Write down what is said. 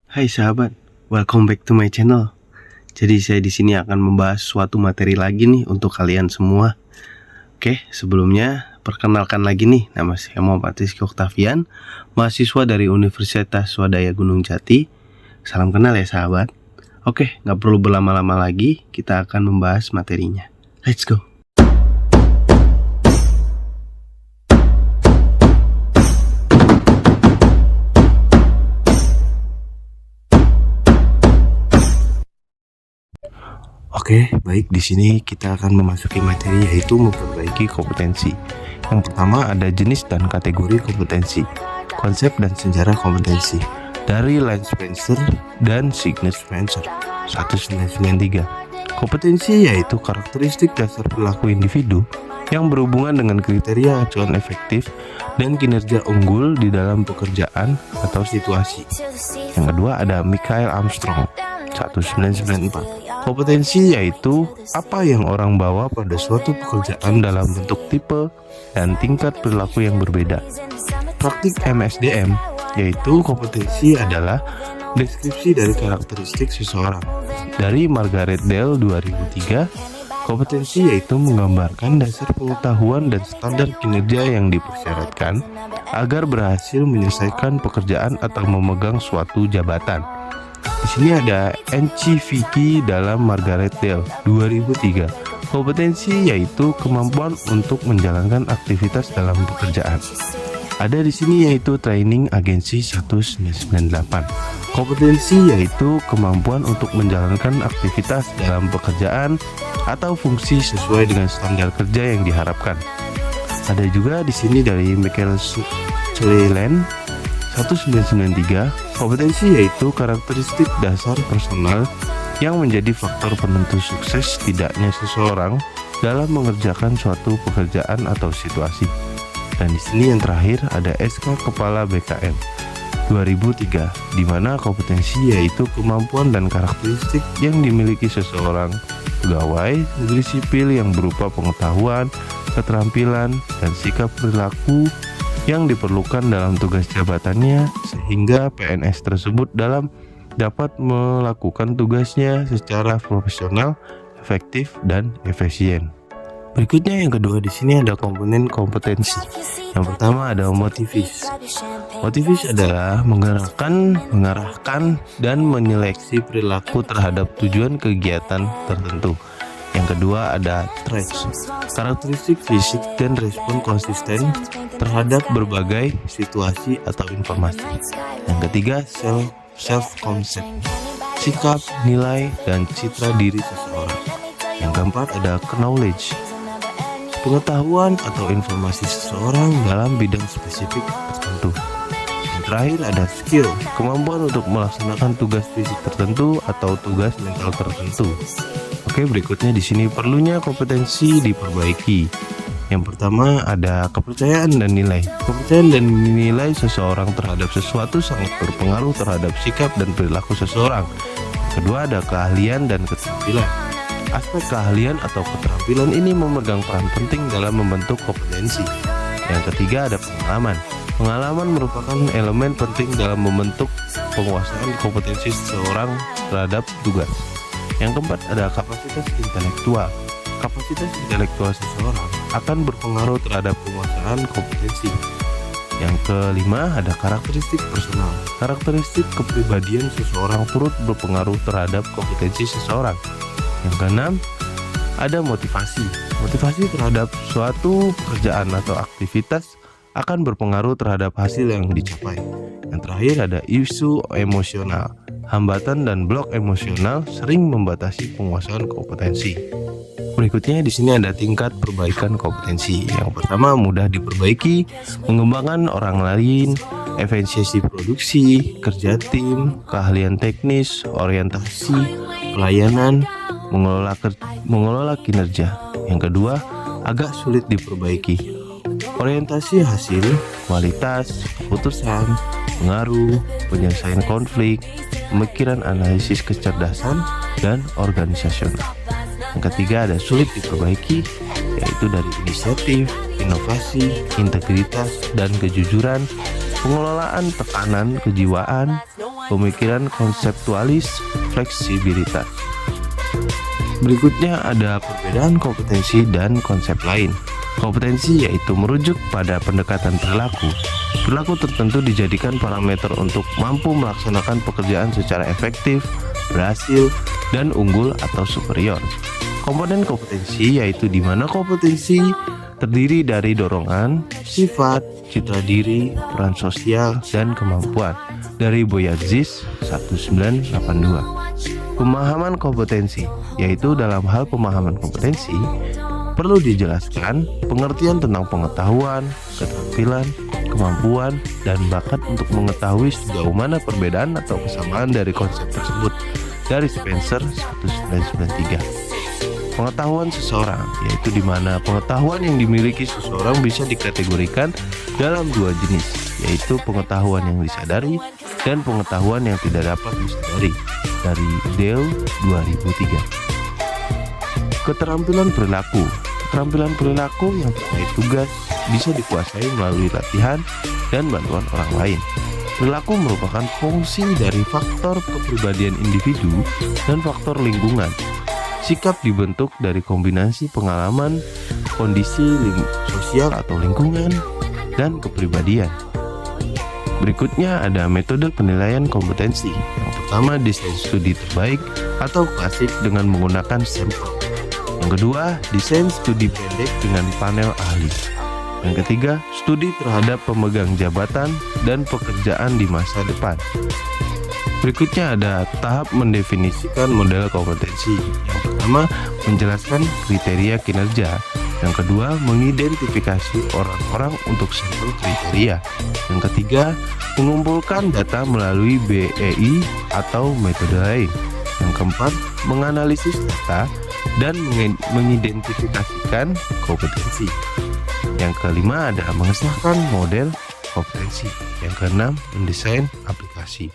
Hai sahabat, welcome back to my channel. Jadi saya di sini akan membahas suatu materi lagi nih untuk kalian semua. Oke, sebelumnya perkenalkan lagi nih, nama saya Muhammad Rizky Oktavian, mahasiswa dari Universitas Swadaya Gunung Jati. Salam kenal ya sahabat. Oke, nggak perlu berlama-lama lagi, kita akan membahas materinya. Let's go. Oke, baik, di sini kita akan memasuki materi yaitu memperbaiki kompetensi. Yang pertama ada jenis dan kategori kompetensi, konsep dan sejarah kompetensi dari Lance Spencer dan Signet Spencer 1993. Kompetensi yaitu karakteristik dasar perilaku individu yang berhubungan dengan kriteria acuan efektif dan kinerja unggul di dalam pekerjaan atau situasi. Yang kedua ada Michael Armstrong 1994. Kompetensi yaitu apa yang orang bawa pada suatu pekerjaan dalam bentuk tipe dan tingkat perilaku yang berbeda. Praktik MSDM yaitu kompetensi adalah deskripsi dari karakteristik seseorang. Dari Margaret Dale 2003, kompetensi yaitu menggambarkan dasar pengetahuan dan standar kinerja yang dipersyaratkan agar berhasil menyelesaikan pekerjaan atau memegang suatu jabatan. Di sini ada N.C. Vicky dalam Margaret Dale 2003. Kompetensi yaitu kemampuan untuk menjalankan aktivitas dalam pekerjaan. Ada di sini yaitu Training Agency 1998. Kompetensi yaitu kemampuan untuk menjalankan aktivitas dalam pekerjaan atau fungsi sesuai dengan standar kerja yang diharapkan. Ada juga di sini dari Michael Cleland 1993. Kompetensi yaitu karakteristik dasar personal yang menjadi faktor penentu sukses tidaknya seseorang dalam mengerjakan suatu pekerjaan atau situasi. Dan di sini yang terakhir ada SK Kepala BKN 2003, di mana kompetensi yaitu kemampuan dan karakteristik yang dimiliki seseorang pegawai negeri sipil yang berupa pengetahuan, keterampilan, dan sikap perilaku yang diperlukan dalam tugas jabatannya sehingga PNS tersebut dapat melakukan tugasnya secara profesional, efektif, dan efisien. Berikutnya yang kedua di sini ada komponen kompetensi. Yang pertama ada motivis. Motivis adalah mengarahkan dan menyeleksi perilaku terhadap tujuan kegiatan tertentu. Yang kedua ada traits, karakteristik fisik dan respon konsisten terhadap berbagai situasi atau informasi. Yang ketiga self-concept, sikap, nilai, dan citra diri seseorang. Yang keempat ada knowledge, pengetahuan atau informasi seseorang dalam bidang spesifik tertentu. Yang terakhir ada skill, kemampuan untuk melaksanakan tugas fisik tertentu atau tugas mental tertentu. Oke, berikutnya di sini perlunya kompetensi diperbaiki. Yang pertama ada kepercayaan dan nilai. Kepercayaan dan nilai seseorang terhadap sesuatu sangat berpengaruh terhadap sikap dan perilaku seseorang. Yang kedua ada keahlian dan keterampilan. Aspek keahlian atau keterampilan ini memegang peran penting dalam membentuk kompetensi. Yang ketiga ada pengalaman. Pengalaman merupakan elemen penting dalam membentuk penguasaan kompetensi seseorang terhadap tugas. Yang keempat ada kapasitas intelektual. Kapasitas intelektual seseorang akan berpengaruh terhadap penguasaan kompetensi. Yang kelima ada karakteristik personal. Karakteristik kepribadian seseorang turut berpengaruh terhadap kompetensi seseorang. Yang keenam ada motivasi. Motivasi terhadap suatu pekerjaan atau aktivitas akan berpengaruh terhadap hasil yang dicapai. Yang terakhir ada isu emosional. Hambatan dan blok emosional sering membatasi penguasaan kompetensi. Berikutnya di sini ada tingkat perbaikan kompetensi. Yang pertama mudah diperbaiki, mengembangkan orang lain, efisiensi produksi, kerja tim, keahlian teknis, orientasi, pelayanan, mengelola kinerja. Yang kedua agak sulit diperbaiki, orientasi hasil, kualitas, keputusan, pengaruh, penyelesaian konflik, pemikiran analisis kecerdasan, dan organisasional. Yang ketiga ada sulit diperbaiki, yaitu dari inisiatif, inovasi, integritas, dan kejujuran, pengelolaan tekanan kejiwaan, pemikiran konseptualis, fleksibilitas. Berikutnya ada perbedaan kompetensi dan konsep lain. Kompetensi yaitu merujuk pada pendekatan perilaku. Perilaku tertentu dijadikan parameter untuk mampu melaksanakan pekerjaan secara efektif, berhasil, dan unggul atau superior. Komponen kompetensi yaitu di mana kompetensi terdiri dari dorongan, sifat, citra diri, peran sosial, dan kemampuan. Dari Boyadzic 1982. Pemahaman kompetensi yaitu dalam hal pemahaman kompetensi perlu dijelaskan pengertian tentang pengetahuan, keterampilan, kemampuan, dan bakat untuk mengetahui sejauh mana perbedaan atau kesamaan dari konsep tersebut. Dari Spencer 1993. Pengetahuan seseorang yaitu di mana pengetahuan yang dimiliki seseorang bisa dikategorikan dalam dua jenis, yaitu pengetahuan yang disadari dan pengetahuan yang tidak dapat disadari. Dari Dale 2003. Keterampilan perilaku. Keterampilan perilaku yang terkait tugas bisa dikuasai melalui latihan dan bantuan orang lain. Perilaku merupakan fungsi dari faktor kepribadian individu dan faktor lingkungan. Sikap dibentuk dari kombinasi pengalaman, kondisi sosial atau lingkungan, dan kepribadian. Berikutnya ada metode penilaian kompetensi. Yang pertama, desain studi terbaik atau klasik dengan menggunakan sampel. Yang kedua, desain studi pendek dengan panel ahli. Yang ketiga, studi terhadap pemegang jabatan dan pekerjaan di masa depan. Berikutnya ada tahap mendefinisikan model kompetensi. Yang pertama, menjelaskan kriteria kinerja. Yang kedua, mengidentifikasi orang-orang untuk sampel kriteria. Yang ketiga, mengumpulkan data melalui BEI atau metode lain. Yang keempat, menganalisis data dan mengidentifikasikan kompetensi. Yang kelima ada mengesahkan model kompetensi. Yang keenam, mendesain aplikasi.